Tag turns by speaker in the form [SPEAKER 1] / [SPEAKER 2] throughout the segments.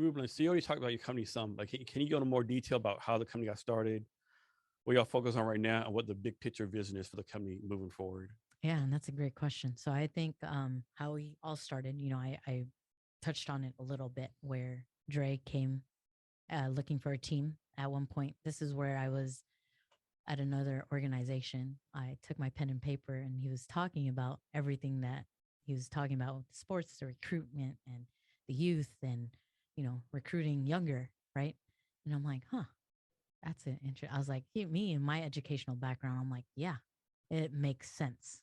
[SPEAKER 1] Rubelyn, so you already talked about your company some. Like, can you go into more detail about how the company got started, what y'all focus on right now, and what the big picture vision is for the company moving forward?
[SPEAKER 2] Yeah, and that's a great question. So I think how we all started, I touched on it a little bit where Dre came looking for a team at one point. This is where I was at another organization. I took my pen and paper and he was talking about everything that he was talking about with the sports, the recruitment and the youth and, recruiting younger, right? And I'm like, huh, that's an interest. I was like, me and my educational background, I'm like, yeah, it makes sense.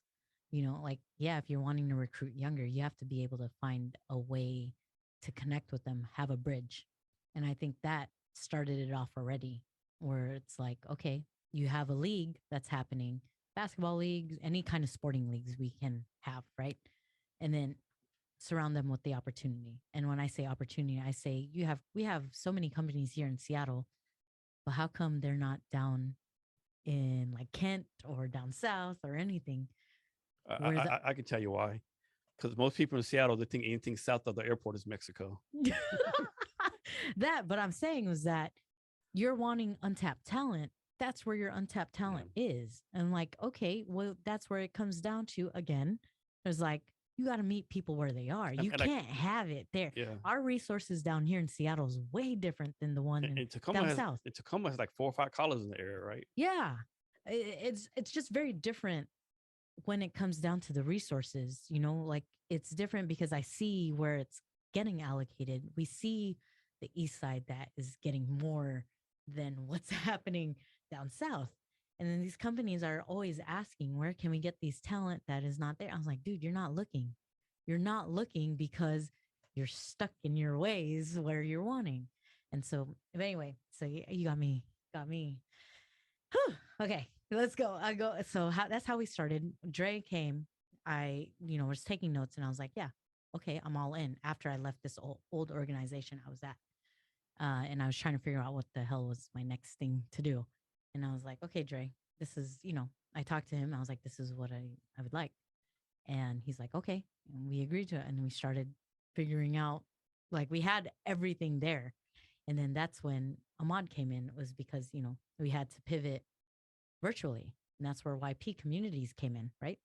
[SPEAKER 2] Like, yeah, if you're wanting to recruit younger, you have to be able to find a way to connect with them, have a bridge. And I think that started it off already, where it's like, okay, you have a league that's happening, basketball leagues, any kind of sporting leagues we can have, right? And then surround them with the opportunity. And when I say opportunity, I say we have so many companies here in Seattle, but how come they're not down in like Kent or down south or anything
[SPEAKER 1] I,
[SPEAKER 2] where the
[SPEAKER 1] I can tell you why. Because most people in Seattle, they think anything south of the airport is Mexico.
[SPEAKER 2] that but I'm saying was that you're wanting untapped talent. That's where your untapped
[SPEAKER 1] Yeah.
[SPEAKER 2] talent is. And like, okay, well, that's where it comes down to again. There's like, you got to meet people where they are. You
[SPEAKER 1] And like,
[SPEAKER 2] can't have it there.
[SPEAKER 1] yeah.
[SPEAKER 2] Our resources down here in Seattle is way different than the one in
[SPEAKER 1] And Tacoma
[SPEAKER 2] down
[SPEAKER 1] has
[SPEAKER 2] south.
[SPEAKER 1] Tacoma has like 4 or 5 colleges in the area, right?
[SPEAKER 2] Yeah. It's just very different when it comes down to the resources, like it's different because I see where it's getting allocated. We see the east side that is getting more than what's happening down south. And then these companies are always asking, where can we get these talent that is not there? I was like, dude, you're not looking. You're not looking because you're stuck in your ways where you're wanting. And so, anyway, so you got me Whew, okay, let's go. I go. So that's how we started. Dre came. I, was taking notes and I was like, yeah, okay, I'm all in. After I left this old organization I was at, and I was trying to figure out what the hell was my next thing to do. And I was like, okay, Dre, this is, I talked to him. I was like, this is what I would like. And he's like, okay. And we agreed to it. And we started figuring out, like, we had everything there. And then that's when Ahmad came in, was because, we had to pivot virtually. And that's where YP communities came in, right?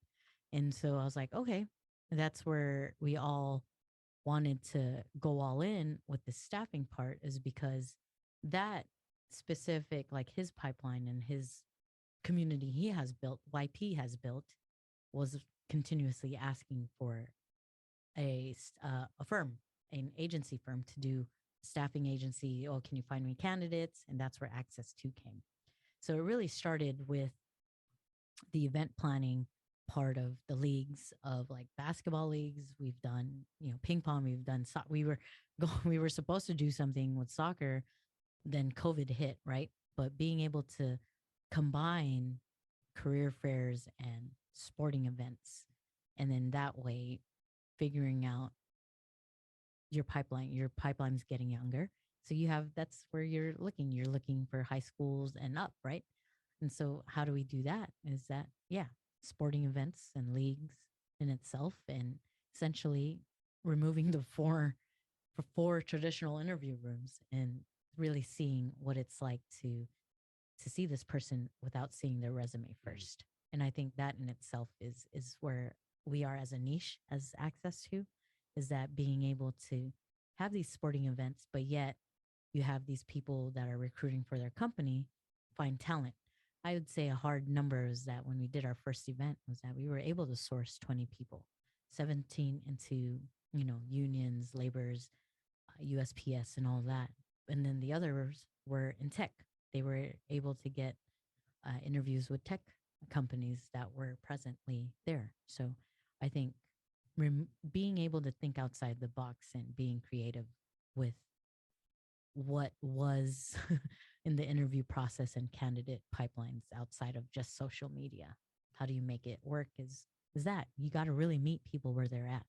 [SPEAKER 2] And so I was like, okay, that's where we all wanted to go all in with the staffing part, is because that specific, like his pipeline and his community he has built, YP has built, was continuously asking for a firm, an agency firm to do staffing agency. Oh, can you find me candidates? And that's where Access2 came. So it really started with the event planning part of the leagues, of like basketball leagues. We've done, ping pong. We've done. We were we were supposed to do something with soccer, then COVID hit, right? But being able to combine career fairs and sporting events, and then that way figuring out your pipeline's getting younger. So that's where you're looking for high schools and up, right? And so how do we do that? Is that, yeah, sporting events and leagues in itself, and essentially removing the four traditional interview rooms and really seeing what it's like to see this person without seeing their resume first. And I think that in itself is where we are as a niche, as Access2, is that being able to have these sporting events, but yet you have these people that are recruiting for their company find talent. I would say a hard number is that when we did our first event was that we were able to source 20 people, 17 into, unions, laborers, USPS and all that. And then the others were in tech. They were able to get interviews with tech companies that were presently there. So I think being able to think outside the box and being creative with what was in the interview process and candidate pipelines outside of just social media. How do you make it work? Is that you got to really meet people where they're at.